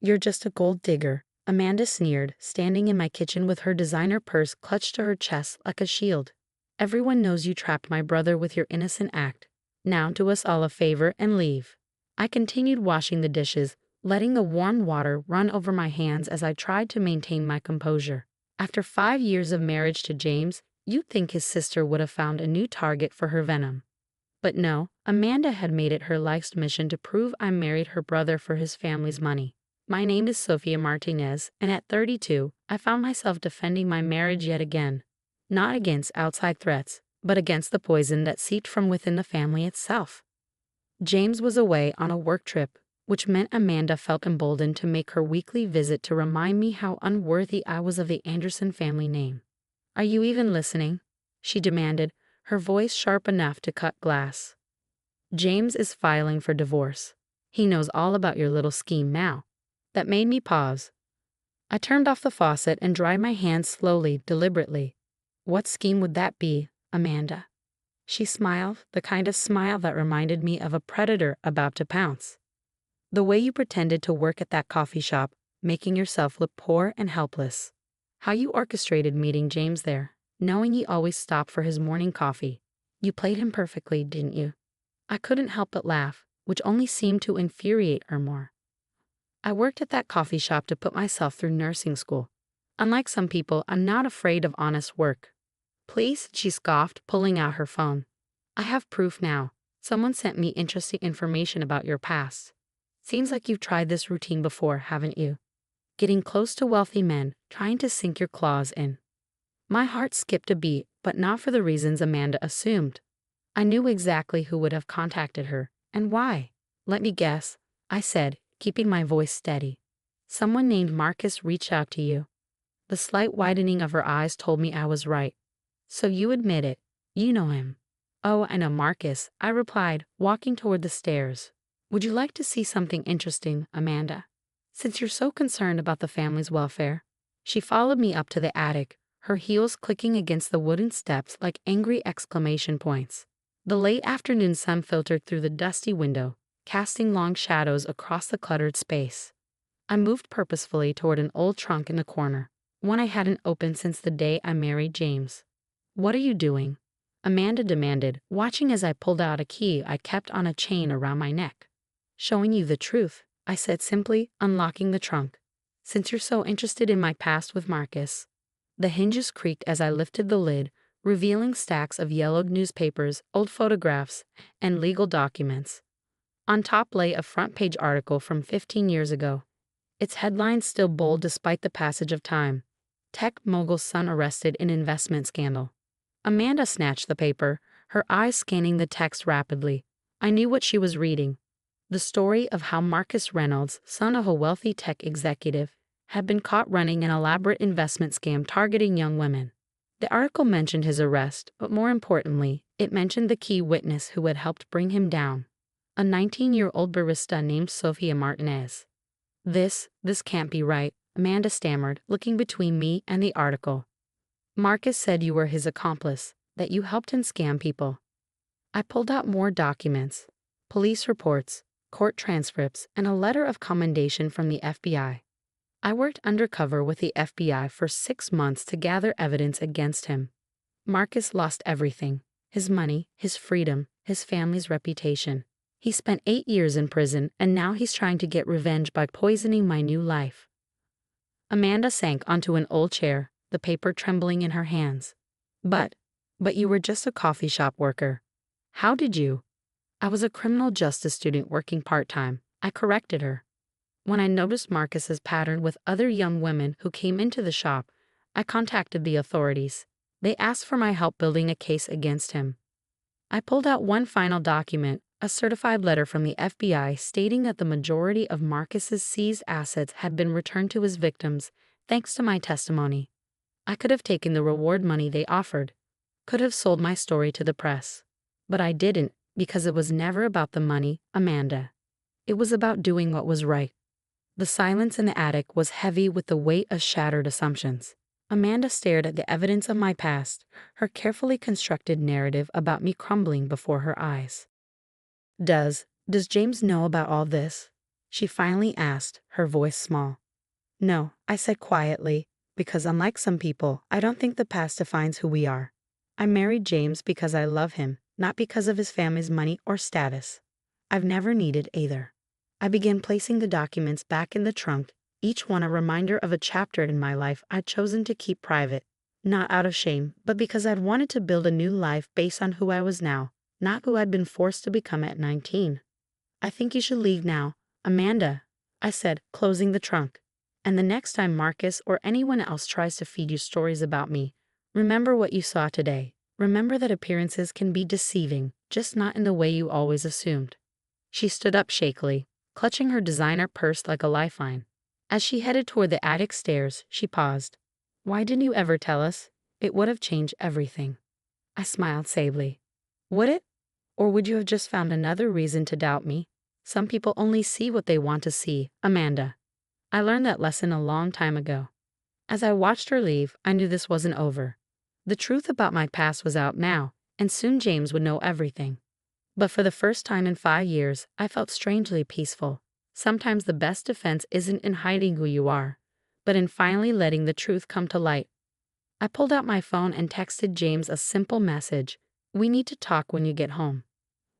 You're just a gold digger, Amanda sneered, standing in my kitchen with her designer purse clutched to her chest like a shield. Everyone knows you trapped my brother with your innocent act. Now do us all a favor and leave. I continued washing the dishes, letting the warm water run over my hands as I tried to maintain my composure. After 5 years of marriage to James, you'd think his sister would have found a new target for her venom. But no, Amanda had made it her life's mission to prove I married her brother for his family's money. My name is Sofia Martinez, and at 32, I found myself defending my marriage yet again. Not against outside threats, but against the poison that seeped from within the family itself. James was away on a work trip, which meant Amanda felt emboldened to make her weekly visit to remind me how unworthy I was of the Anderson family name. "Are you even listening?" she demanded, her voice sharp enough to cut glass. "James is filing for divorce. He knows all about your little scheme now." That made me pause. I turned off the faucet and dried my hands slowly, deliberately. "What scheme would that be, Amanda?" She smiled, the kind of smile that reminded me of a predator about to pounce. "The way you pretended to work at that coffee shop, making yourself look poor and helpless. How you orchestrated meeting James there, knowing he always stopped for his morning coffee. You played him perfectly, didn't you?" I couldn't help but laugh, which only seemed to infuriate her more. "I worked at that coffee shop to put myself through nursing school. Unlike some people, I'm not afraid of honest work." "Please," she scoffed, pulling out her phone. "I have proof now. Someone sent me interesting information about your past. Seems like you've tried this routine before, haven't you? Getting close to wealthy men, trying to sink your claws in." My heart skipped a beat, but not for the reasons Amanda assumed. I knew exactly who would have contacted her, and why. "Let me guess," I said, keeping my voice steady. "Someone named Marcus reached out to you." The slight widening of her eyes told me I was right. "So you admit it. You know him." "Oh, I know Marcus," I replied, walking toward the stairs. "Would you like to see something interesting, Amanda? Since you're so concerned about the family's welfare." She followed me up to the attic, her heels clicking against the wooden steps like angry exclamation points. The late afternoon sun filtered through the dusty window, casting long shadows across the cluttered space. I moved purposefully toward an old trunk in the corner, one I hadn't opened since the day I married James. "What are you doing?" Amanda demanded, watching as I pulled out a key I kept on a chain around my neck. "Showing you the truth," I said simply, unlocking the trunk. "Since you're so interested in my past with Marcus." The hinges creaked as I lifted the lid, revealing stacks of yellowed newspapers, old photographs, and legal documents. On top lay a front-page article from 15 years ago. Its headlines still bold despite the passage of time. "Tech mogul's son arrested in investment scandal." Amanda snatched the paper, her eyes scanning the text rapidly. I knew what she was reading. The story of how Marcus Reynolds, son of a wealthy tech executive, had been caught running an elaborate investment scam targeting young women. The article mentioned his arrest, but more importantly, it mentioned the key witness who had helped bring him down. A 19-year-old barista named Sofia Martinez. This can't be right," Amanda stammered, looking between me and the article. "Marcus said you were his accomplice, that you helped him scam people." I pulled out more documents, police reports, court transcripts, and a letter of commendation from the FBI. I worked undercover with the FBI for 6 months to gather evidence against him. Marcus lost everything: his money, his freedom, his family's reputation. He spent 8 years in prison, and now he's trying to get revenge by poisoning my new life. Amanda sank onto an old chair, the paper trembling in her hands. But you were just a coffee shop worker. How did you?" "I was a criminal justice student working part-time," I corrected her. "When I noticed Marcus's pattern with other young women who came into the shop, I contacted the authorities. They asked for my help building a case against him." I pulled out one final document, a certified letter from the FBI stating that the majority of Marcus's seized assets had been returned to his victims, thanks to my testimony. I could have taken the reward money they offered, could have sold my story to the press. But I didn't, because it was never about the money, Amanda. It was about doing what was right. The silence in the attic was heavy with the weight of shattered assumptions. Amanda stared at the evidence of my past, her carefully constructed narrative about me crumbling before her eyes. Does James know about all this?" she finally asked, her voice small. No, I said quietly, because unlike some people, I don't think the past defines who we are. I married James because I love him, not because of his family's money or status. I've never needed either. I began placing the documents back in the trunk, each one a reminder of a chapter in my life I'd chosen to keep private, not out of shame, but because I'd wanted to build a new life based on who I was now, not who I'd been forced to become at 19. I think you should leave now, Amanda, I said, closing the trunk. And the next time Marcus or anyone else tries to feed you stories about me, remember what you saw today. Remember that appearances can be deceiving, just not in the way you always assumed. She stood up shakily, clutching her designer purse like a lifeline. As she headed toward the attic stairs, she paused. Why didn't you ever tell us? It would have changed everything. I smiled sadly. Would it? Or would you have just found another reason to doubt me? Some people only see what they want to see, Amanda. I learned that lesson a long time ago. As I watched her leave, I knew this wasn't over. The truth about my past was out now, and soon James would know everything. But for the first time in 5 years, I felt strangely peaceful. Sometimes the best defense isn't in hiding who you are, but in finally letting the truth come to light. I pulled out my phone and texted James a simple message. We need to talk when you get home.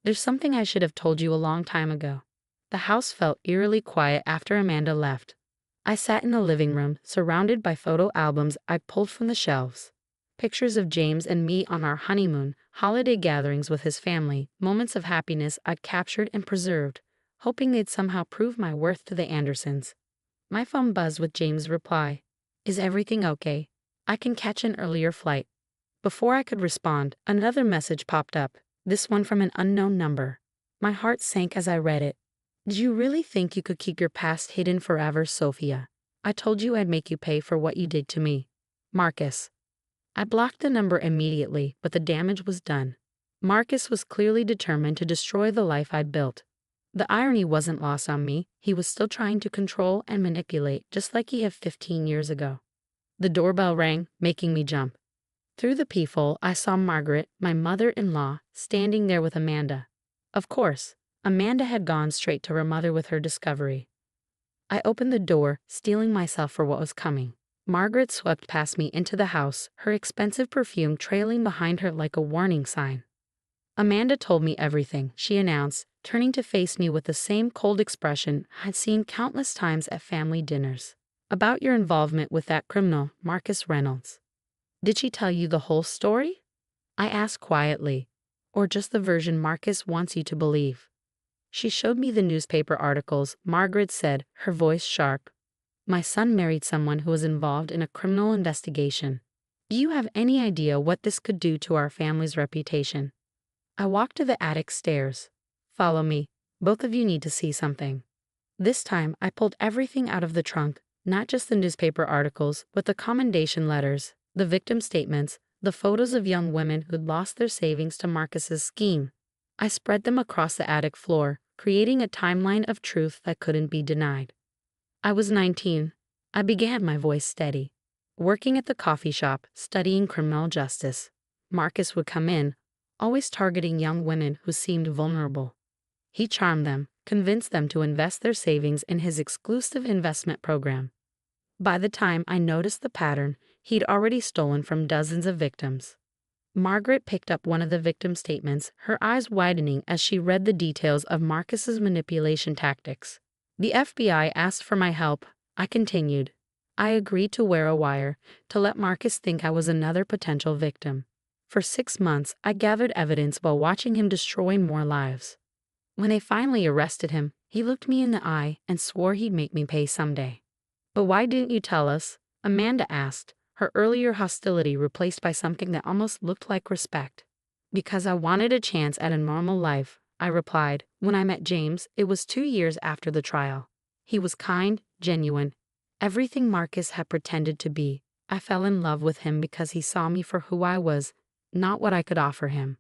There's something I should have told you a long time ago. The house felt eerily quiet after Amanda left. I sat in the living room, surrounded by photo albums I pulled from the shelves. Pictures of James and me on our honeymoon, holiday gatherings with his family, moments of happiness I'd captured and preserved, hoping they'd somehow prove my worth to the Andersons. My phone buzzed with James' reply. Is everything okay? I can catch an earlier flight. Before I could respond, another message popped up, this one from an unknown number. My heart sank as I read it. Did you really think you could keep your past hidden forever, Sophia? I told you I'd make you pay for what you did to me. Marcus. I blocked the number immediately, but the damage was done. Marcus was clearly determined to destroy the life I'd built. The irony wasn't lost on me. He was still trying to control and manipulate, just like he had 15 years ago. The doorbell rang, making me jump. Through the peephole, I saw Margaret, my mother-in-law, standing there with Amanda. Of course, Amanda had gone straight to her mother with her discovery. I opened the door, steeling myself for what was coming. Margaret swept past me into the house, her expensive perfume trailing behind her like a warning sign. Amanda told me everything, she announced, turning to face me with the same cold expression I'd seen countless times at family dinners. About your involvement with that criminal, Marcus Reynolds. Did she tell you the whole story? I asked quietly. Or just the version Marcus wants you to believe? She showed me the newspaper articles, Margaret said, her voice sharp. My son married someone who was involved in a criminal investigation. Do you have any idea what this could do to our family's reputation? I walked to the attic stairs. Follow me. Both of you need to see something. This time, I pulled everything out of the trunk, not just the newspaper articles, but the commendation letters, the victim statements, the photos of young women who'd lost their savings to Marcus's scheme. I spread them across the attic floor, creating a timeline of truth that couldn't be denied. I was 19. I began, my voice steady. Working at the coffee shop, studying criminal justice. Marcus would come in, always targeting young women who seemed vulnerable. He charmed them, convinced them to invest their savings in his exclusive investment program. By the time I noticed the pattern, he'd already stolen from dozens of victims. Margaret picked up one of the victim statements, her eyes widening as she read the details of Marcus's manipulation tactics. The FBI asked for my help. I continued. I agreed to wear a wire, to let Marcus think I was another potential victim. For 6 months, I gathered evidence while watching him destroy more lives. When they finally arrested him, he looked me in the eye and swore he'd make me pay someday. But why didn't you tell us? Amanda asked, her earlier hostility replaced by something that almost looked like respect. Because I wanted a chance at a normal life, I replied. When I met James, it was 2 years after the trial. He was kind, genuine, everything Marcus had pretended to be. I fell in love with him because he saw me for who I was, not what I could offer him.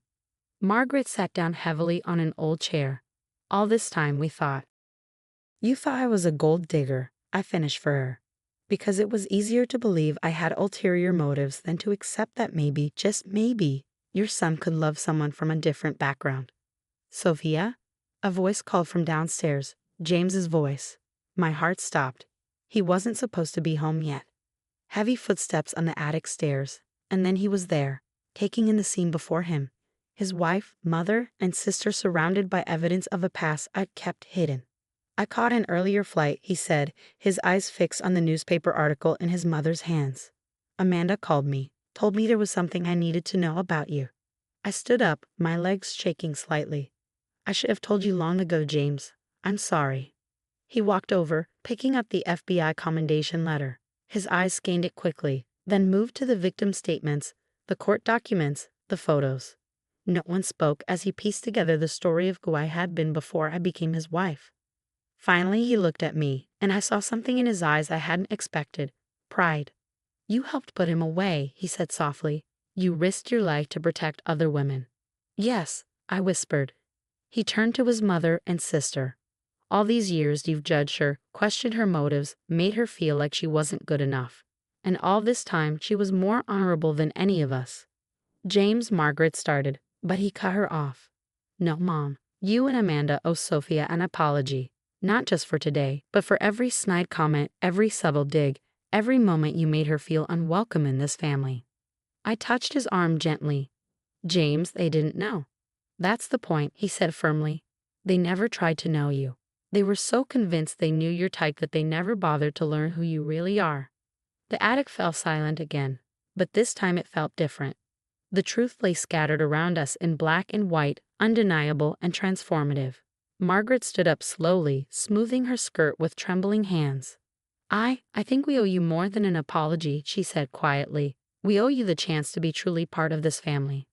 Margaret sat down heavily on an old chair. All this time we thought. You thought I was a gold digger, I finished for her. Because it was easier to believe I had ulterior motives than to accept that maybe, just maybe, your son could love someone from a different background. Sophia? A voice called from downstairs. James's voice. My heart stopped. He wasn't supposed to be home yet. Heavy footsteps on the attic stairs, and then he was there, taking in the scene before him. His wife, mother, and sister surrounded by evidence of a past I'd kept hidden. I caught an earlier flight, he said, his eyes fixed on the newspaper article in his mother's hands. Amanda called me, told me there was something I needed to know about you. I stood up, my legs shaking slightly. I should have told you long ago, James. I'm sorry. He walked over, picking up the FBI commendation letter. His eyes scanned it quickly, then moved to the victim statements, the court documents, the photos. No one spoke as he pieced together the story of who I had been before I became his wife. Finally, he looked at me, and I saw something in his eyes I hadn't expected. Pride. You helped put him away, he said softly. You risked your life to protect other women. Yes, I whispered. He turned to his mother and sister. All these years you've judged her, questioned her motives, made her feel like she wasn't good enough. And all this time she was more honorable than any of us. James, Margaret started, but he cut her off. No, Mom. You and Amanda owe Sophia an apology. Not just for today, but for every snide comment, every subtle dig, every moment you made her feel unwelcome in this family. I touched his arm gently. James, they didn't know. That's the point, he said firmly. They never tried to know you. They were so convinced they knew your type that they never bothered to learn who you really are. The attic fell silent again, but this time it felt different. The truth lay scattered around us in black and white, undeniable and transformative. Margaret stood up slowly, smoothing her skirt with trembling hands. I think we owe you more than an apology, she said quietly. We owe you the chance to be truly part of this family.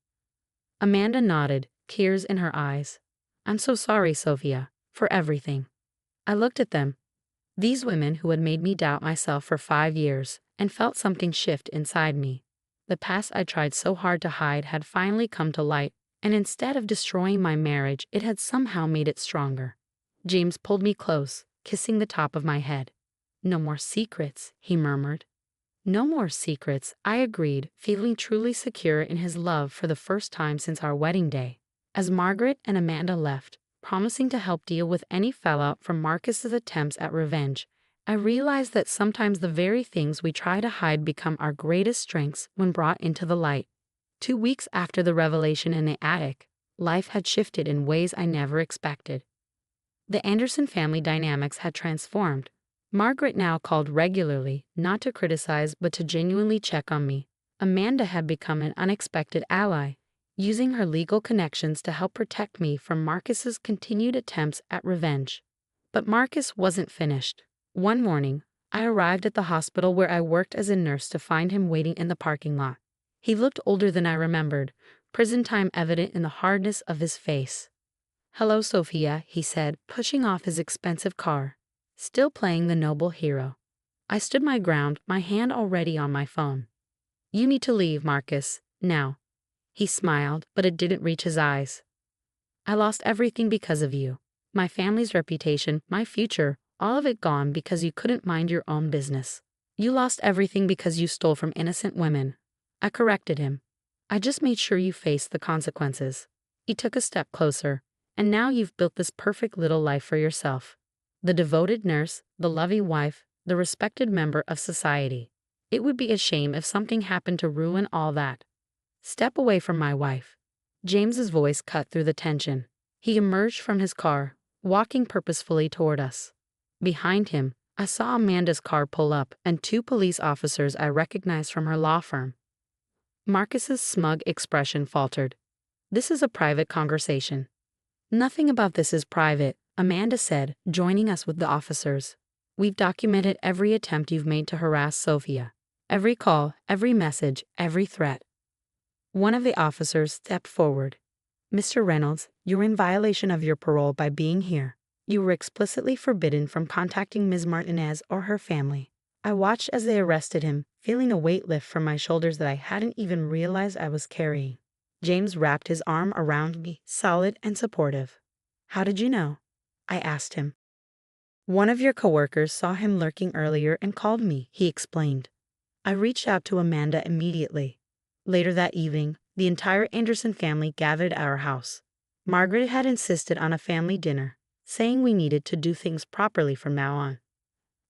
Amanda nodded, tears in her eyes. I'm so sorry, Sophia, for everything. I looked at them. These women who had made me doubt myself for 5 years, and felt something shift inside me. The past I tried so hard to hide had finally come to light, and instead of destroying my marriage, it had somehow made it stronger. James pulled me close, kissing the top of my head. No more secrets, he murmured. No more secrets, I agreed, feeling truly secure in his love for the first time since our wedding day. As Margaret and Amanda left, promising to help deal with any fallout from Marcus's attempts at revenge, I realized that sometimes the very things we try to hide become our greatest strengths when brought into the light. 2 weeks after the revelation in the attic, life had shifted in ways I never expected. The Anderson family dynamics had transformed. Margaret now called regularly, not to criticize but to genuinely check on me. Amanda had become an unexpected ally, using her legal connections to help protect me from Marcus's continued attempts at revenge. But Marcus wasn't finished. One morning, I arrived at the hospital where I worked as a nurse to find him waiting in the parking lot. He looked older than I remembered, prison time evident in the hardness of his face. Hello, Sophia, he said, pushing off his expensive car, still playing the noble hero. I stood my ground, my hand already on my phone. You need to leave, Marcus, now. He smiled, but it didn't reach his eyes. I lost everything because of you. My family's reputation, my future, all of it gone because you couldn't mind your own business. You lost everything because you stole from innocent women. I corrected him. I just made sure you faced the consequences. He took a step closer, and now you've built this perfect little life for yourself. The devoted nurse, the loving wife, the respected member of society. It would be a shame if something happened to ruin all that. Step away from my wife. James's voice cut through the tension. He emerged from his car, walking purposefully toward us. Behind him, I saw Amanda's car pull up and 2 police officers I recognized from her law firm. Marcus's smug expression faltered. This is a private conversation. Nothing about this is private, Amanda said, joining us with the officers. We've documented every attempt you've made to harass Sophia. Every call, every message, every threat. One of the officers stepped forward. Mr. Reynolds, you're in violation of your parole by being here. You were explicitly forbidden from contacting Ms. Martinez or her family. I watched as they arrested him, feeling a weight lift from my shoulders that I hadn't even realized I was carrying. James wrapped his arm around me, solid and supportive. How did you know? I asked him. One of your coworkers saw him lurking earlier and called me, he explained. I reached out to Amanda immediately. Later that evening, the entire Anderson family gathered at our house. Margaret had insisted on a family dinner. saying we needed to do things properly from now on.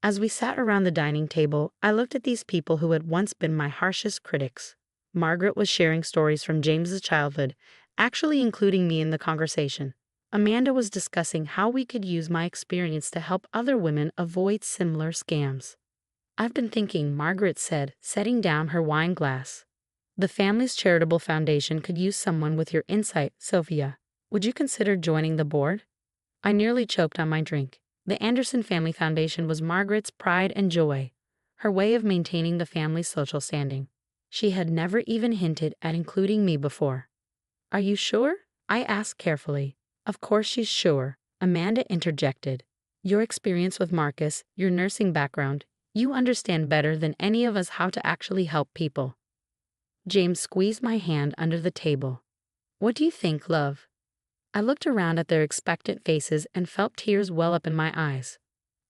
As we sat around the dining table, I looked at these people who had once been my harshest critics. Margaret was sharing stories from James's childhood, actually including me in the conversation. Amanda was discussing how we could use my experience to help other women avoid similar scams. "I've been thinking," Margaret said, setting down her wine glass. "The family's charitable foundation could use someone with your insight, Sophia. Would you consider joining the board?" I nearly choked on my drink. The Anderson Family Foundation was Margaret's pride and joy, her way of maintaining the family's social standing. She had never even hinted at including me before. "Are you sure?" I asked carefully. "Of course she's sure," Amanda interjected. "Your experience with Marcus, your nursing background, you understand better than any of us how to actually help people." James squeezed my hand under the table. "What do you think, love?" I looked around at their expectant faces and felt tears well up in my eyes.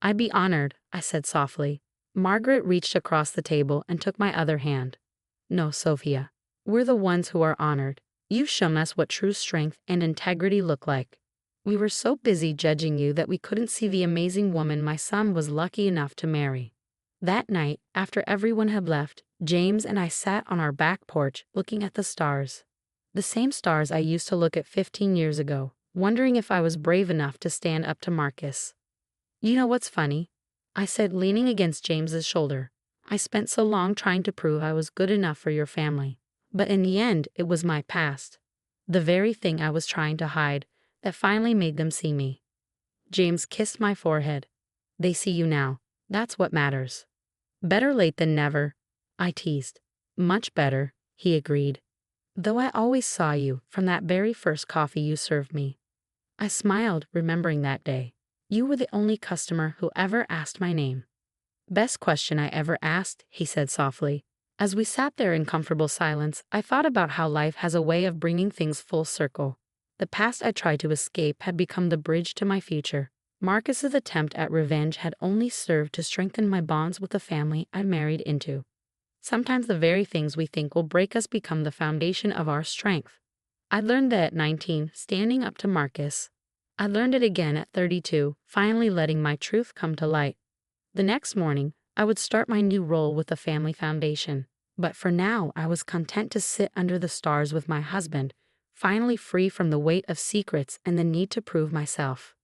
"I'd be honored," I said softly. Margaret reached across the table and took my other hand. "No, Sophia. We're the ones who are honored. You've shown us what true strength and integrity look like. We were so busy judging you that we couldn't see the amazing woman my son was lucky enough to marry." That night, after everyone had left, James and I sat on our back porch looking at the stars. The same stars I used to look at 15 years ago, wondering if I was brave enough to stand up to Marcus. "You know what's funny?" I said, leaning against James's shoulder. "I spent so long trying to prove I was good enough for your family. But in the end, it was my past, the very thing I was trying to hide, that finally made them see me." James kissed my forehead. "They see you now. That's what matters." "Better late than never," I teased. "Much better," he agreed. "Though I always saw you from that very first coffee you served me." I smiled, remembering that day. "You were the only customer who ever asked my name." "Best question I ever asked," he said softly. As we sat there in comfortable silence, I thought about how life has a way of bringing things full circle. The past I tried to escape had become the bridge to my future. Marcus's attempt at revenge had only served to strengthen my bonds with the family I married into. Sometimes the very things we think will break us become the foundation of our strength. I learned that at 19, standing up to Marcus. I learned it again at 32, finally letting my truth come to light. The next morning, I would start my new role with the family foundation. But for now, I was content to sit under the stars with my husband, finally free from the weight of secrets and the need to prove myself.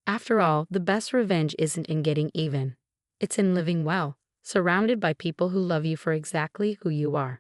After all, the best revenge isn't in getting even. It's in living well, surrounded by people who love you for exactly who you are.